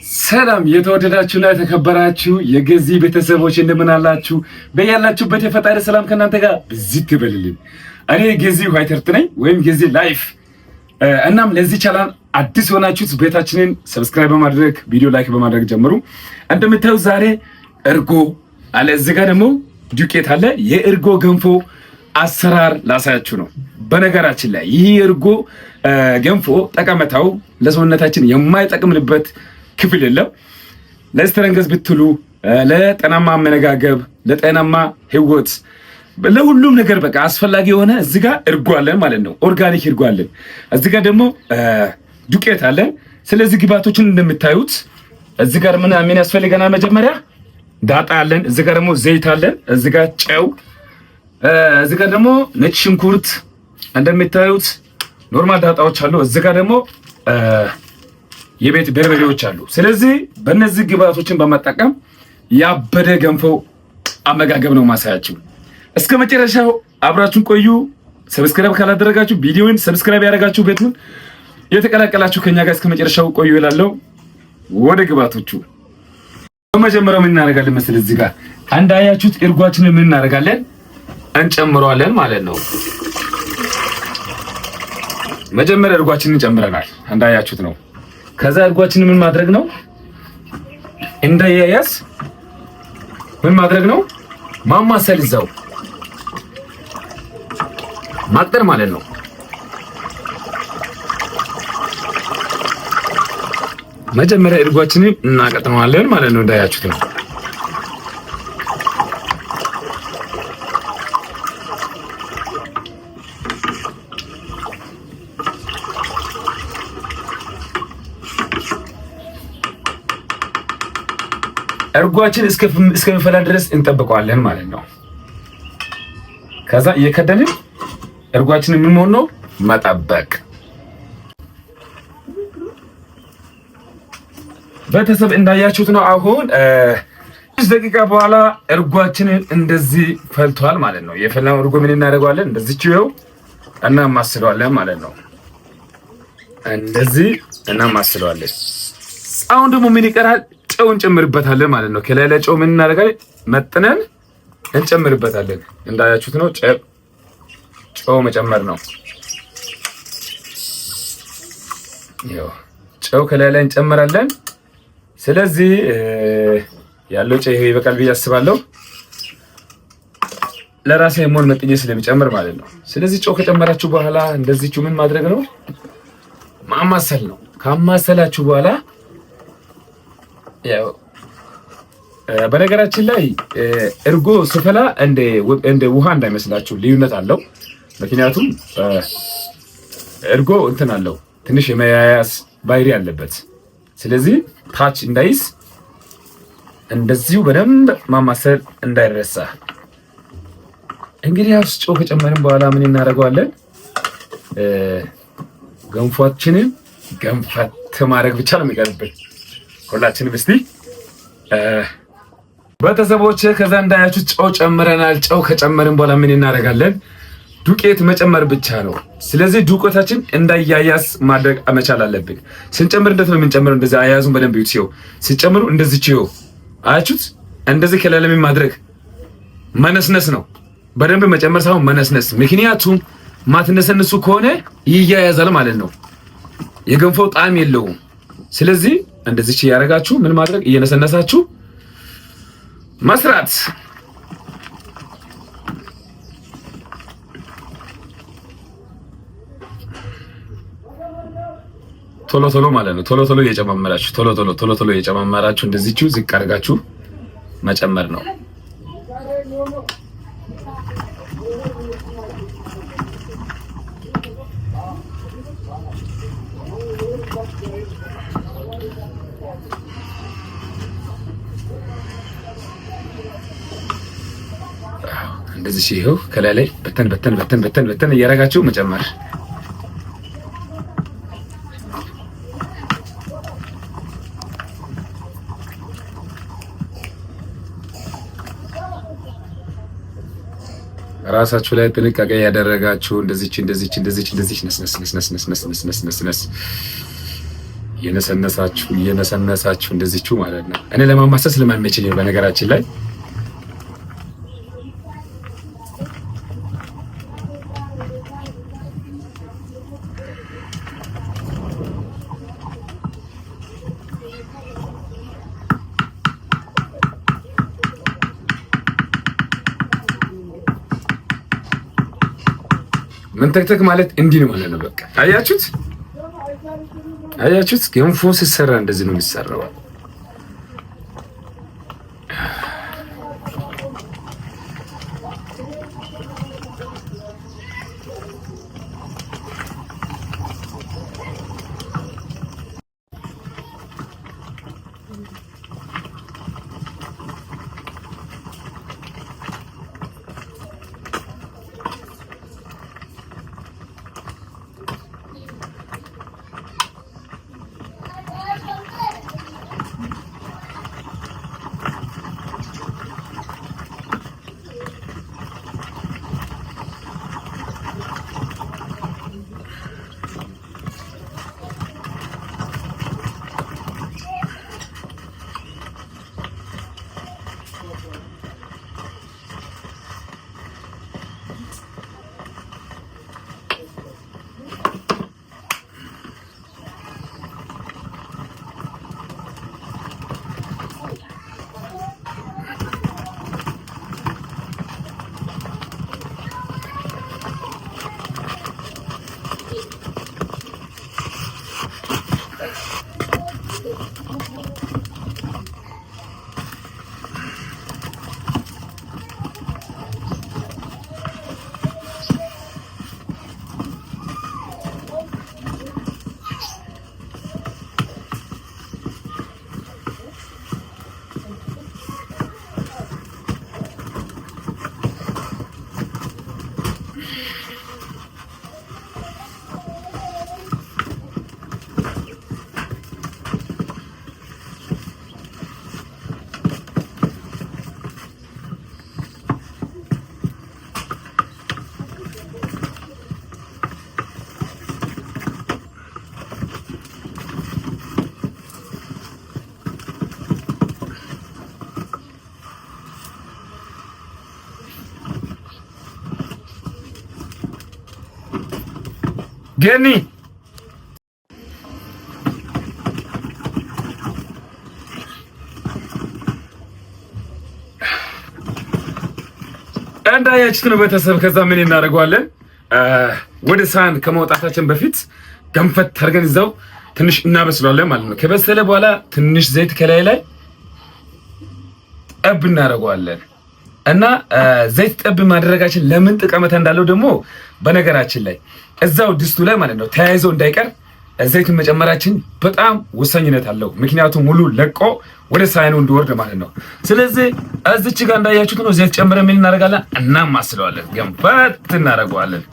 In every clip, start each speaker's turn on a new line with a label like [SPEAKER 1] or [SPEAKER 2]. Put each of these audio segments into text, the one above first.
[SPEAKER 1] ሰላም የተወደዳችሁና የተከበራችሁ የገዚ ቤተሰቦች እንደምን አላችሁ? በያላችሁበት የፈጣሪ ሰላም ከእናንተ ጋር ብዝት ይበልልኝ። እኔ ገዚ ዋይተርት ነኝ ወይም ገዚ ላይፍ። እናም ለዚህ ቻናል አዲስ የሆናችሁት ቤታችንን ሰብስክራይብ በማድረግ ቪዲዮ ላይክ በማድረግ ጀምሩ። እንደምታዩት ዛሬ እርጎ አለ፣ እዚህ ጋር ደግሞ ዱቄት አለ። የእርጎ ገንፎ አሰራር ላሳያችሁ ነው። በነገራችን ላይ ይህ እርጎ ገንፎ ጠቀሜታው ለሰውነታችን የማይጠቅምንበት ክፍል የለም። ለስትረንገስ ብትሉ፣ ለጤናማ አመጋገብ፣ ለጤናማ ህይወት፣ ለሁሉም ነገር በቃ አስፈላጊ የሆነ እዚህ ጋር እርጎ አለን ማለት ነው። ኦርጋኒክ እርጎ አለን። እዚህ ጋር ደግሞ ዱቄት አለን። ስለዚህ ግብአቶችን እንደምታዩት እዚህ ጋር ምን ያስፈልገናል? መጀመሪያ ዳጣ አለን። እዚህ ጋር ደግሞ ዘይት አለን። እዚህ ጋር ጨው፣ እዚህ ጋር ደግሞ ነጭ ሽንኩርት፣ እንደምታዩት ኖርማል ዳጣዎች አሉ። እዚህ ጋር ደግሞ የቤት በርበሬዎች አሉ። ስለዚህ በእነዚህ ግብአቶችን በመጠቀም ያበደ ገንፎ አመጋገብ ነው ማሳያችሁ። እስከ መጨረሻው አብራችሁን ቆዩ። ሰብስክራይብ ካላደረጋችሁ ቪዲዮውን ሰብስክራይብ ያደረጋችሁ ቤቱን የተቀላቀላችሁ ከኛ ጋር እስከ መጨረሻው ቆዩ እላለሁ። ወደ ግብአቶቹ በመጀመሪያው ምን እናደርጋለን መሰለኝ? እዚህ ጋር እንዳያችሁት እርጓችንን ምን እናደርጋለን? እንጨምረዋለን ማለት ነው። መጀመሪያ እርጓችንን እንጨምረናል እንዳያችሁት ነው። ከዛ እርጓችንን ምን ማድረግ ነው? እንዳያያዝ ምን ማድረግ ነው? ማማሰል፣ እዛው ማቅጠር ማለት ነው። መጀመሪያ እርጓችንን እናቀጥነዋለን ማለት ነው። እንዳያችሁት ነው። እርጓችን እስከሚፈላ ድረስ እንጠብቀዋለን ማለት ነው። ከዛ እየከደንን እርጓችንን ምን መሆን ነው? መጠበቅ። ቤተሰብ እንዳያችሁት ነው። አሁን 5 ደቂቃ በኋላ እርጓችንን እንደዚህ ፈልቷል ማለት ነው። የፈላውን እርጎ ምን እናደርገዋለን? እንደዚህ ችየው እናማስለዋለን ማለት ነው። እንደዚህ እናማስለዋለን። አሁን ደግሞ ምን ይቀራል? ጨው እንጨምርበታለን ማለት ነው። ከላይ ላይ ጨው ምን እናደርጋለን? መጥነን እንጨምርበታለን። እንዳያችሁት ነው። ጨው መጨመር ነው። ያው ጨው ከላይ ላይ እንጨምራለን። ስለዚህ ያለው ጨው ይሄ ይበቃል ብዬ አስባለሁ። ለራሴ ሞን መጥኜ ስለሚጨምር ማለት ነው። ስለዚህ ጨው ከጨመራችሁ በኋላ እንደዚህቹ ምን ማድረግ ነው? ማማሰል ነው። ካማሰላችሁ በኋላ ያው በነገራችን ላይ እርጎ ስፈላ እንደ ውሃ እንዳይመስላችሁ ልዩነት አለው። ምክንያቱም እርጎ እንትን አለው ትንሽ የመያያዝ ባህሪ አለበት። ስለዚህ ታች እንዳይስ እንደዚሁ በደንብ ማማሰል እንዳይረሳ። እንግዲህ ያው ጨው ከጨመርን በኋላ ምን እናደርገዋለን? ገንፏችንን ገንፈት ማድረግ ብቻ ነው የሚቀርብን። ሁላችንም እስቲ ቤተሰቦች ከዛ እንዳያችሁ ጨው ጨምረናል። ጨው ከጨመርን በኋላ ምን እናደርጋለን? ዱቄት መጨመር ብቻ ነው። ስለዚህ ዱቄታችን እንዳያያዝ ማድረግ መቻል አለብን። ስንጨምር እንደት ነው የምንጨምረው? እንደዚህ አያያዙን በደንብ ይዩት። ሲው ሲጨምሩ እንደዚህ ቺዮ አያችሁት? እንደዚህ ከላለም ማድረግ መነስነስ ነው። በደንብ መጨመር ሳይሆን መነስነስ። ምክንያቱም ማትነሰንሱ ከሆነ ይያያዛል ማለት ነው። የገንፎ ጣዕም የለውም። ስለዚህ እንደዚህ ያደረጋችሁ ምን ማድረግ? እየነሰነሳችሁ መስራት። ቶሎ ቶሎ ማለት ነው። ቶሎ ቶሎ እየጨማመራችሁ እንደዚህችሁ ዝቅ አድርጋችሁ መጨመር ነው። እንደዚህ ይሄው ከላይ ላይ በተን እያደረጋችሁ መጨመር። ራሳችሁ ላይ ጥንቃቄ ያደረጋችሁ እንደዚህ ነስ እየነሰነሳችሁ እንደዚህችሁ ማለት ነው። እኔ ለማማሰስ ስለማይመችኝ በነገራችን ላይ መንተክተክ ማለት እንዲህ ነው ማለት ነው። በቃ አያችሁት? ገንፎ ሲሰራ እንደዚህ ነው የሚሰራው። ገኒ እንዳያችሁት ነው ቤተሰብ። ከዛ ምን እናደርገዋለን? ወደ ሳህን ከመውጣታችን በፊት ገንፈት አድርገን እዛው ትንሽ እናበስለዋለን ማለት ነው። ከበሰለ በኋላ ትንሽ ዘይት ከላይ ላይ ጠብ እናደርገዋለን እና ዘይት ጠብ ማድረጋችን ለምን ጠቀሜታ እንዳለው ደግሞ በነገራችን ላይ እዛው ድስቱ ላይ ማለት ነው ተያይዞ እንዳይቀር ዘይቱን መጨመራችን በጣም ወሳኝነት አለው። ምክንያቱም ሙሉ ለቆ ወደ ሳህኑ እንዲወርድ ማለት ነው። ስለዚህ እዚች ጋር እንዳያችሁት ነው ዘይት ጨምረን ምን እናደርጋለን? እናማስለዋለን፣ ገንፈት እናደርገዋለን።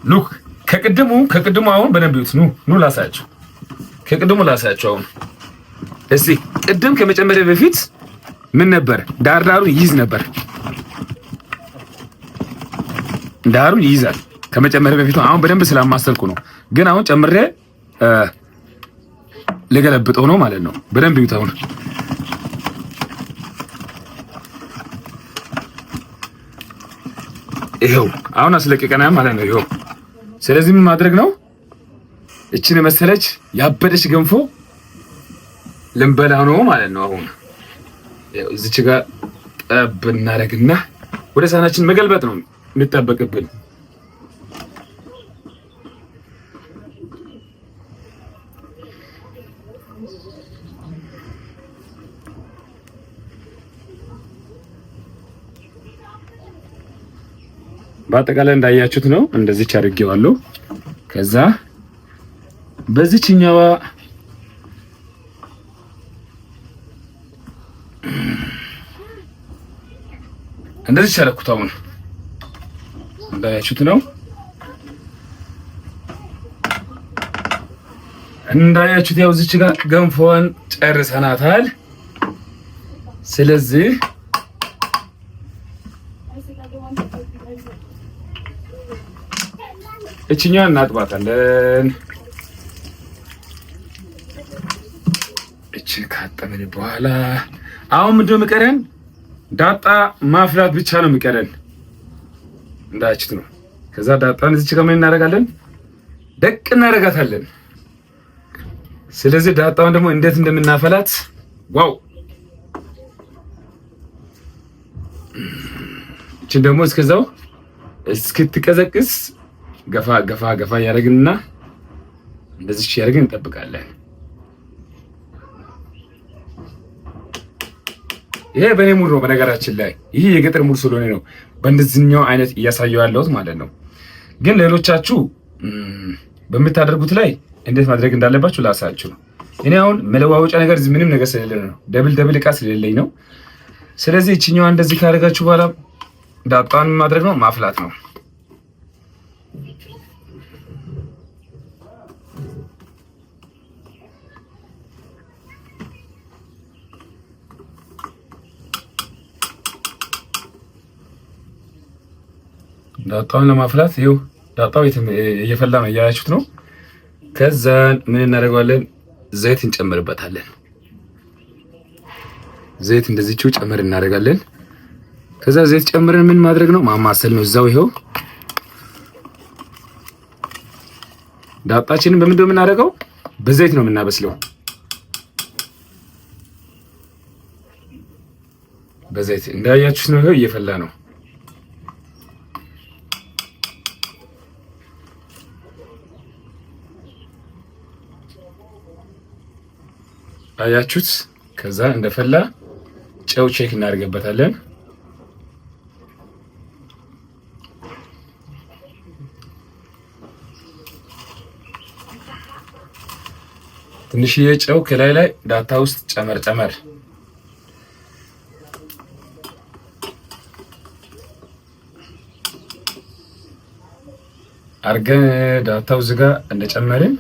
[SPEAKER 1] ሉክ ከቅድሙ አሁን በደንብ ይዩት። ኑ ላሳያችሁ፣ ከቅድሙ ላሳያችሁ። አሁን እስቲ ቅድም ከመጨመሪያ በፊት ምን ነበር? ዳርዳሩን ይይዝ ነበር። ዳሩን ይይዛል ከመጨመሪያ በፊት። አሁን በደንብ ስላማሰልኩ ነው። ግን አሁን ጨምሬ ለገለብጠው ነው ማለት ነው። በደንብ ይዩት። ይሄው አሁን አስለቀቀና ማለት ነው። ይሄው ስለዚህ ምን ማድረግ ነው? እቺን መሰለች ያበደች ገንፎ ልንበላ ነው ማለት ነው። አሁን ያው እዚች ጋር ጠብ እናደርግና ወደ ሳህናችን መገልበጥ ነው የሚጠበቅብን። በአጠቃላይ እንዳያችሁት ነው። እንደዚህ አድርጌዋለሁ። ከዛ በዚህኛዋ እንደዚህ አደረኩት። አሁን እንዳያችሁት ነው። እንዳያችሁት ያው እዚች ጋር ገንፎን ጨርሰናታል። ስለዚህ እቺኛዋን እናጥባታለን። እጃችን ካጠብን በኋላ አሁን ምንድነው የሚቀረን? ዳጣ ማፍላት ብቻ ነው የሚቀረን። እንዳችት ነው። ከዛ ዳጣን እዚች ጋር ምን እናደርጋለን? ደቅ እናደርጋታለን። ስለዚህ ዳጣውን ደግሞ እንዴት እንደምናፈላት ዋው! እቺን ደግሞ እስከዛው እስክትቀዘቅዝ ገፋ ገፋ ገፋ ያደርግንና እንደዚህ ያደርግን እንጠብቃለን። ይሄ በኔ ሙድ ነው። በነገራችን ላይ ይሄ የገጠር ሙድ ስለሆነ ነው በእንደዚህኛው አይነት እያሳየው ያለሁት ማለት ነው። ግን ሌሎቻችሁ በምታደርጉት ላይ እንዴት ማድረግ እንዳለባችሁ ላሳያችሁ ነው። እኔ አሁን መለዋወጫ ነገር ምንም ነገር ስለሌለ ነው፣ ደብል እቃ ስለሌለኝ ነው። ስለዚህ እቺኛዋ እንደዚህ ካደረጋችሁ በኋላ ዳጣን ማድረግ ነው ማፍላት ነው። ዳጣውን ለማፍላት ይኸው ዳጣው እየፈላ ነው፣ እያያችሁት ነው። ከዛ ምን እናደርገዋለን? ዘይት እንጨምርበታለን። ዘይት እንደዚህው ጨምር እናደርጋለን። ከዛ ዘይት ጨምረን ምን ማድረግ ነው? ማማሰል ነው እዛው። ይኸው ዳጣችንን በምንድን ነው የምናደርገው? በዘይት ነው የምናበስለው። በዘይት እንዳያችሁት ነው። ይኸው እየፈላ ነው። አያችሁት? ከዛ እንደፈላ ጨው ቼክ እናደርግበታለን። ትንሽዬ ጨው ከላይ ላይ ዳጣ ውስጥ ጨመር አርገን ዳጣው ዝጋ እንደጨመርን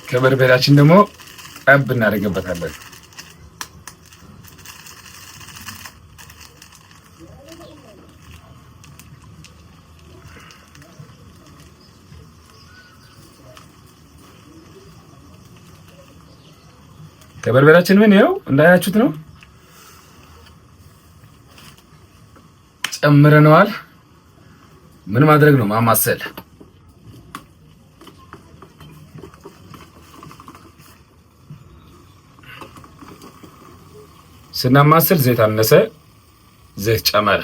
[SPEAKER 1] ከበርበሬያችን ደግሞ ጠብ እናደርግበታለን። ከበርበሬያችን ምን ይኸው እንዳያችሁት ነው ጨምረነዋል። ምን ማድረግ ነው? ማማሰል። ስናማስል ዘይት አነሰ፣ ዘይት ጨመር።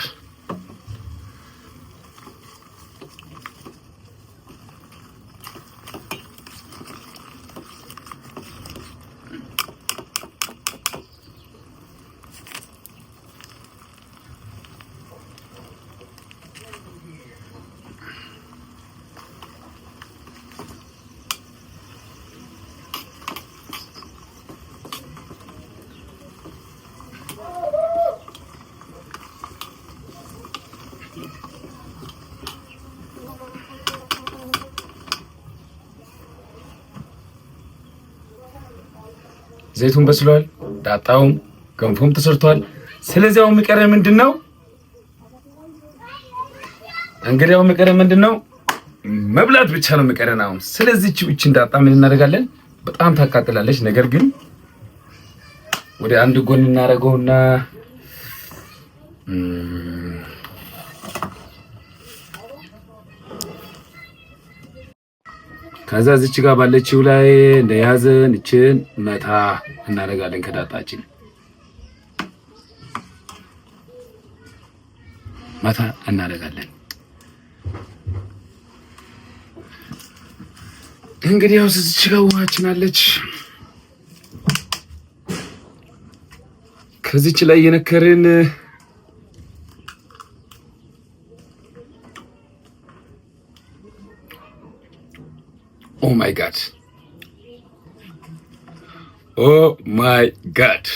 [SPEAKER 1] ዘይቱን በስሏል፣ ዳጣውም ገንፎም ተሰርቷል። ስለዚህ አሁን የሚቀረን ምንድነው? እንግዲህ አሁን የሚቀረን ምንድነው? መብላት ብቻ ነው የሚቀረን አሁን። ስለዚህ እቺን ዳጣ ምን እናደርጋለን? በጣም ታቃጥላለች። ነገር ግን ወደ አንድ ጎን እናደርገውና ከዛ እዚች ጋር ባለችው ላይ እንደያዘን እችን መታ እናደርጋለን። ከዳጣችን መታ እናደርጋለን። እንግዲህ ያው እዚች ጋር ውሃችን አለች። ከዚች ላይ የነከርን ኦ ማይ ጋድ ኦ ማይ ጋድ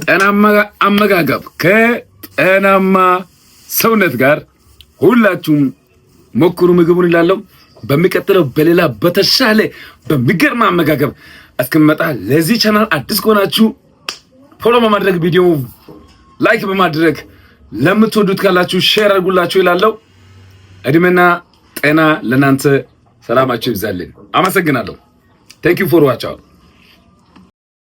[SPEAKER 1] ጤናማ አመጋገብ ከጤናማ ሰውነት ጋር ሁላችሁም ሞክሩ ምግቡን ይላለው። በሚቀጥለው በሌላ በተሻለ በሚገርም አመጋገብ እስከምመጣ ለዚህ ቻናል አዲስ ከሆናችሁ ፎሎ በማድረግ ቪዲዮ ላይክ በማድረግ ለምትወዱት ካላችሁ ሼር አድርጉላችሁ ይላለው። እድሜና ጤና ለናንተ ሰላማችሁ ይብዛልኝ። አመሰግናለሁ። Thank you for watching.